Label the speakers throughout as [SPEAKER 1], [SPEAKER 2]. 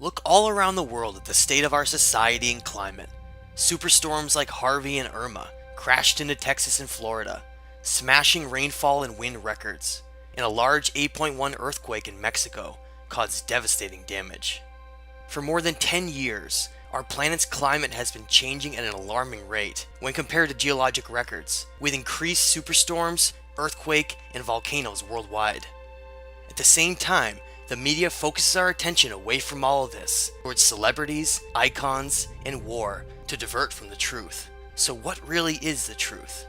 [SPEAKER 1] Look all around the world at the state of our society and climate. Superstorms like Harvey and Irma crashed into Texas and Florida, smashing rainfall and wind records, and a large 8.1 earthquake in Mexico caused devastating damage. For more than 10 years, our planet's climate has been changing at an alarming rate when compared to geologic records, with increased superstorms, earthquake, and volcanoes worldwide. At the same time, the media focuses our attention away from all of this, towards celebrities, icons, and war to divert from the truth. So what really is the truth?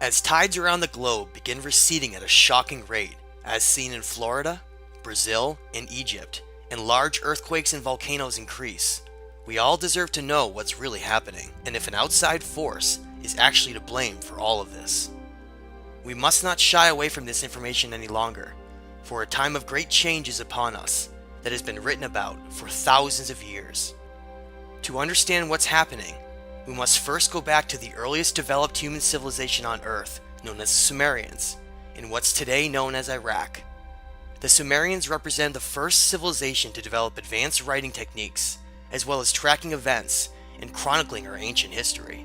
[SPEAKER 1] As tides around the globe begin receding at a shocking rate, as seen in Florida, Brazil, and Egypt, and large earthquakes and volcanoes increase, we all deserve to know what's really happening, and if an outside force is actually to blame for all of this. We must not shy away from this information any longer, for a time of great change is upon us that has been written about for thousands of years. To understand what's happening, we must first go back to the earliest developed human civilization on Earth, known as the Sumerians, in what's today known as Iraq. The Sumerians represent the first civilization to develop advanced writing techniques, as well as tracking events and chronicling our ancient history.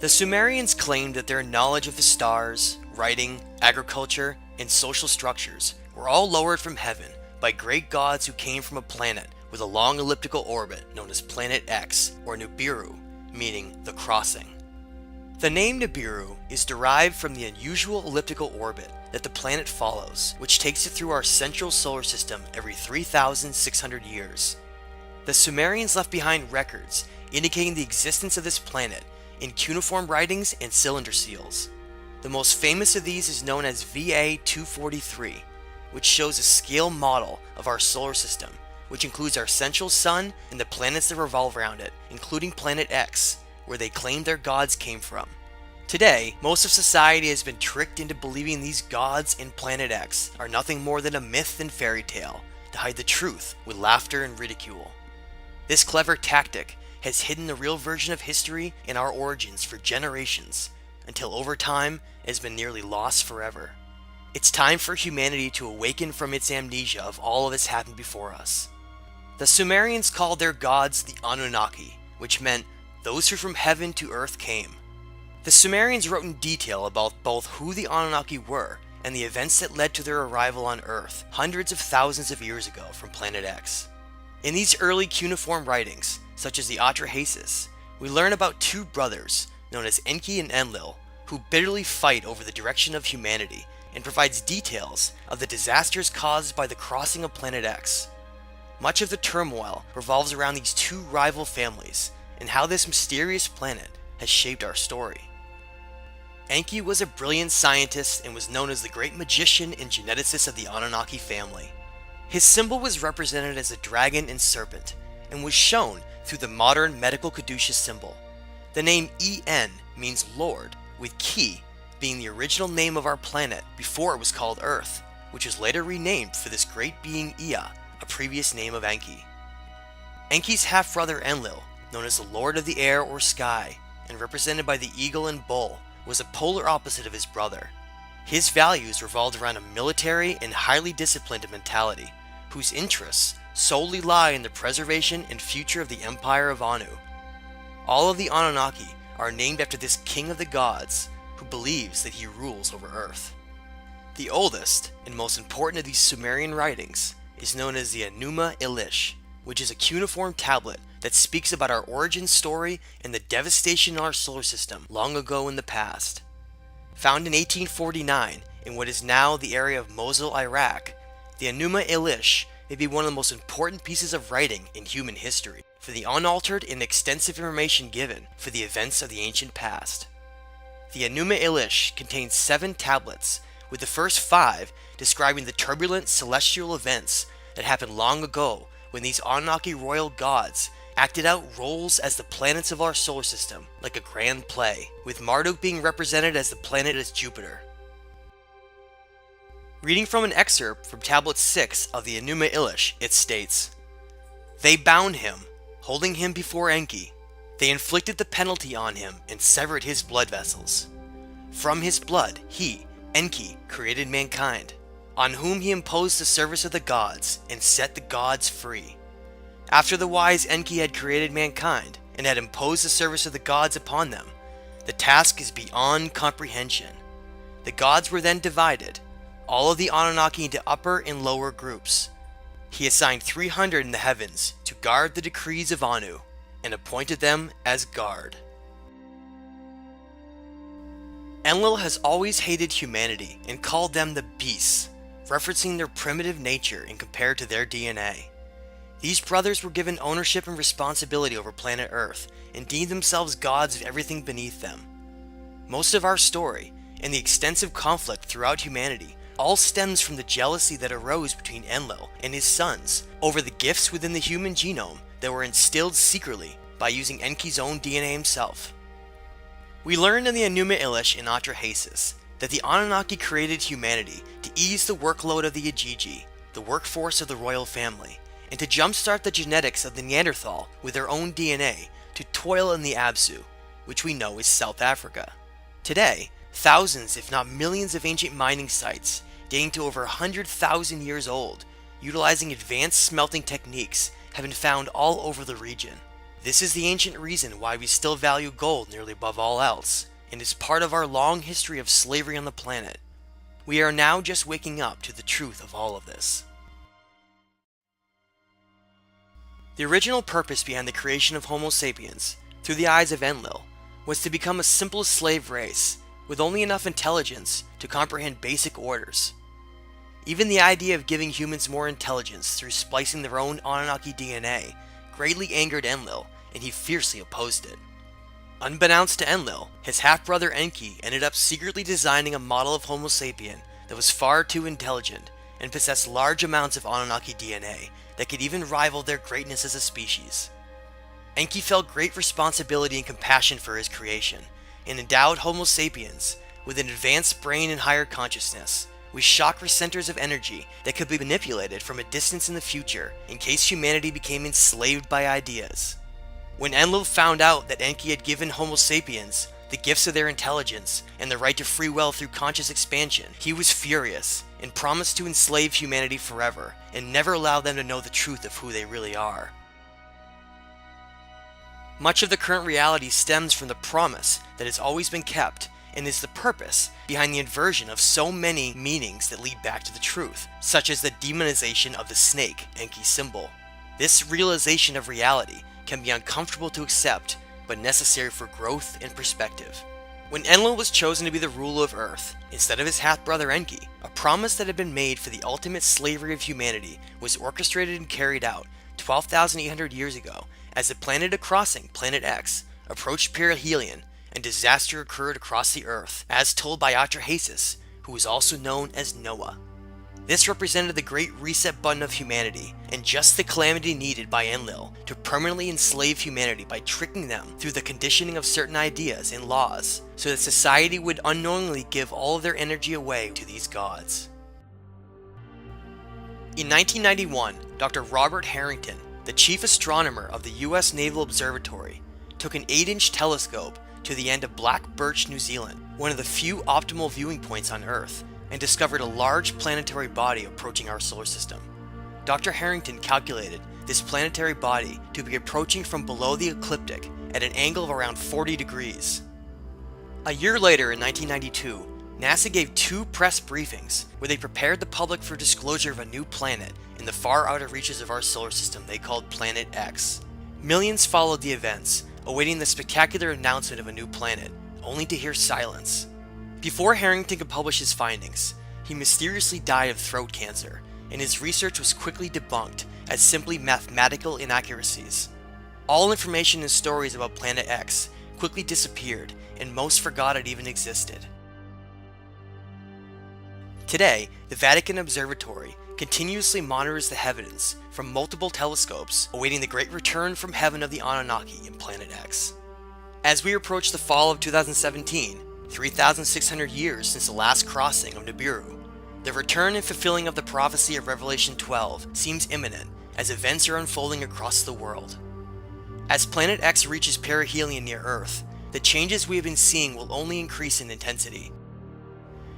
[SPEAKER 1] The Sumerians claimed that their knowledge of the stars, writing, agriculture, and social structures were all lowered from heaven by great gods who came from a planet with a long elliptical orbit known as Planet X, or Nibiru, meaning the crossing. The name Nibiru is derived from the unusual elliptical orbit that the planet follows, which takes it through our central solar system every 3,600 years. The Sumerians left behind records indicating the existence of this planet in cuneiform writings and cylinder seals. The most famous of these is known as VA-243, which shows a scale model of our solar system, which includes our central sun and the planets that revolve around it, including Planet X, where they claim their gods came from. Today, most of society has been tricked into believing these gods in Planet X are nothing more than a myth and fairy tale to hide the truth with laughter and ridicule. This clever tactic has hidden the real version of history and our origins for generations, until over time it has been nearly lost forever. It's time for humanity to awaken from its amnesia of all of this happened before us. The Sumerians called their gods the Anunnaki, which meant those who from heaven to earth came. The Sumerians wrote in detail about both who the Anunnaki were and the events that led to their arrival on Earth hundreds of thousands of years ago from Planet X. In these early cuneiform writings, such as the Atrahasis, we learn about two brothers known as Enki and Enlil, who bitterly fight over the direction of humanity, and provides details of the disasters caused by the crossing of Planet X. Much of the turmoil revolves around these two rival families, and how this mysterious planet has shaped our story. Enki was a brilliant scientist and was known as the great magician and geneticist of the Anunnaki family. His symbol was represented as a dragon and serpent, and was shown through the modern medical caduceus symbol. The name En means Lord, with Ki being the original name of our planet before it was called Earth, which was later renamed for this great being Ea, a previous name of Enki. Enki's half-brother Enlil, known as the Lord of the Air or Sky, and represented by the eagle and bull, was a polar opposite of his brother. His values revolved around a military and highly disciplined mentality, whose interests solely lie in the preservation and future of the Empire of Anu. All of the Anunnaki are named after this king of the gods, who believes that he rules over Earth. The oldest and most important of these Sumerian writings is known as the Enuma Elish, which is a cuneiform tablet that speaks about our origin story and the devastation in our solar system long ago in the past. Found in 1849 in what is now the area of Mosul, Iraq, the Enuma Elish may be one of the most important pieces of writing in human history, for the unaltered and extensive information given for the events of the ancient past. The Enuma Elish contains 7 tablets, with the first 5 describing the turbulent celestial events that happened long ago when these Anunnaki royal gods acted out roles as the planets of our solar system, like a grand play, with Marduk being represented as the planet as Jupiter. Reading from an excerpt from Tablet 6 of the Enuma Elish, it states, "They bound him, holding him before Enki. They inflicted the penalty on him and severed his blood vessels. From his blood, he, Enki, created mankind, on whom he imposed the service of the gods and set the gods free. After the wise Enki had created mankind and had imposed the service of the gods upon them, the task is beyond comprehension. The gods were then divided, all of the Anunnaki into upper and lower groups. He assigned 300 in the heavens to guard the decrees of Anu, and appointed them as guard. Enlil has always hated humanity and called them the beasts, referencing their primitive nature and compared to their DNA. These brothers were given ownership and responsibility over planet Earth and deemed themselves gods of everything beneath them. Most of our story, and the extensive conflict throughout humanity, all stems from the jealousy that arose between Enlil and his sons over the gifts within the human genome that were instilled secretly by using Enki's own DNA himself. We learned in the Enuma Elish in Atrahasis that the Anunnaki created humanity to ease the workload of the Ajiji, the workforce of the royal family, and to jumpstart the genetics of the Neanderthal with their own DNA to toil in the Absu, which we know is South Africa. Today, thousands if not millions of ancient mining sites, dating to over 100,000 years old, utilizing advanced smelting techniques, have been found all over the region. This is the ancient reason why we still value gold nearly above all else, and is part of our long history of slavery on the planet. We are now just waking up to the truth of all of this. The original purpose behind the creation of Homo sapiens, through the eyes of Enlil, was to become a simple slave race, with only enough intelligence to comprehend basic orders. Even the idea of giving humans more intelligence through splicing their own Anunnaki DNA greatly angered Enlil, and he fiercely opposed it. Unbeknownst to Enlil, his half-brother Enki ended up secretly designing a model of Homo sapien that was far too intelligent and possessed large amounts of Anunnaki DNA that could even rival their greatness as a species. Enki felt great responsibility and compassion for his creation, and endowed Homo sapiens with an advanced brain and higher consciousness, with chakra centers of energy that could be manipulated from a distance in the future in case humanity became enslaved by ideas. When Enlil found out that Enki had given Homo sapiens the gifts of their intelligence and the right to free will through conscious expansion, he was furious and promised to enslave humanity forever and never allow them to know the truth of who they really are. Much of the current reality stems from the promise that has always been kept, and is the purpose behind the inversion of so many meanings that lead back to the truth, such as the demonization of the snake, Enki's symbol. This realization of reality can be uncomfortable to accept, but necessary for growth and perspective. When Enlil was chosen to be the ruler of Earth, instead of his half-brother Enki, a promise that had been made for the ultimate slavery of humanity was orchestrated and carried out 12,800 years ago as the planet crossing, Planet X, approached perihelion and disaster occurred across the Earth, as told by Atrahasis, who was also known as Noah. This represented the great reset button of humanity, and just the calamity needed by Enlil to permanently enslave humanity by tricking them through the conditioning of certain ideas and laws, so that society would unknowingly give all of their energy away to these gods. In 1991, Dr. Robert Harrington, the chief astronomer of the US Naval Observatory, took an 8-inch telescope to the end of Black Birch, New Zealand, one of the few optimal viewing points on Earth, and discovered a large planetary body approaching our solar system. Dr. Harrington calculated this planetary body to be approaching from below the ecliptic at an angle of around 40 degrees. A year later, in 1992, NASA gave 2 press briefings where they prepared the public for disclosure of a new planet in the far outer reaches of our solar system they called Planet X. Millions followed the events, awaiting the spectacular announcement of a new planet, only to hear silence. Before Harrington could publish his findings, he mysteriously died of throat cancer, and his research was quickly debunked as simply mathematical inaccuracies. All information and stories about Planet X quickly disappeared, and most forgot it even existed. Today, the Vatican Observatory continuously monitors the heavens from multiple telescopes, awaiting the great return from heaven of the Anunnaki in Planet X. As we approach the fall of 2017, 3,600 years since the last crossing of Nibiru, the return and fulfilling of the prophecy of Revelation 12 seems imminent as events are unfolding across the world. As Planet X reaches perihelion near Earth, the changes we have been seeing will only increase in intensity.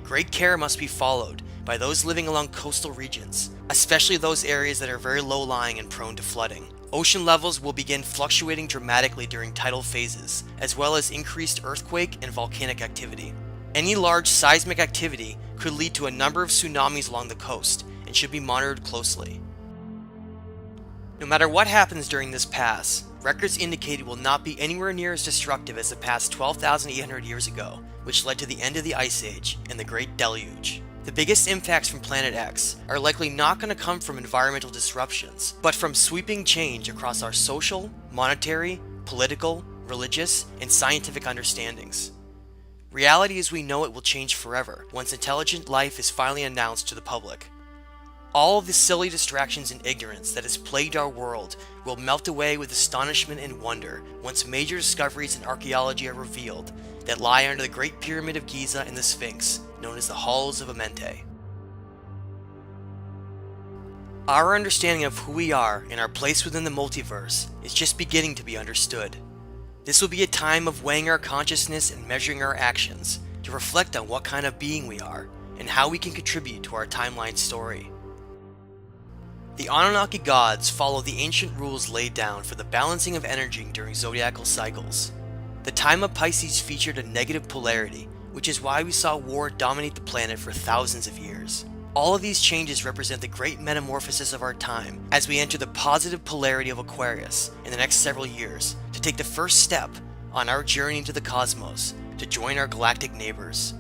[SPEAKER 1] Great care must be followed by those living along coastal regions, especially those areas that are very low-lying and prone to flooding. Ocean levels will begin fluctuating dramatically during tidal phases, as well as increased earthquake and volcanic activity. Any large seismic activity could lead to a number of tsunamis along the coast and should be monitored closely. No matter what happens during this pass, records indicate it will not be anywhere near as destructive as the past 12,800 years ago, which led to the end of the Ice Age and the Great Deluge. The biggest impacts from Planet X are likely not going to come from environmental disruptions, but from sweeping change across our social, monetary, political, religious, and scientific understandings. Reality as we know it will change forever once intelligent life is finally announced to the public. All of the silly distractions and ignorance that has plagued our world will melt away with astonishment and wonder once major discoveries in archaeology are revealed that lie under the Great Pyramid of Giza and the Sphinx, known as the Halls of Amenti. Our understanding of who we are and our place within the multiverse is just beginning to be understood. This will be a time of weighing our consciousness and measuring our actions to reflect on what kind of being we are and how we can contribute to our timeline story. The Anunnaki gods follow the ancient rules laid down for the balancing of energy during zodiacal cycles. The time of Pisces featured a negative polarity, which is why we saw war dominate the planet for thousands of years. All of these changes represent the great metamorphosis of our time as we enter the positive polarity of Aquarius in the next several years to take the first step on our journey into the cosmos to join our galactic neighbors.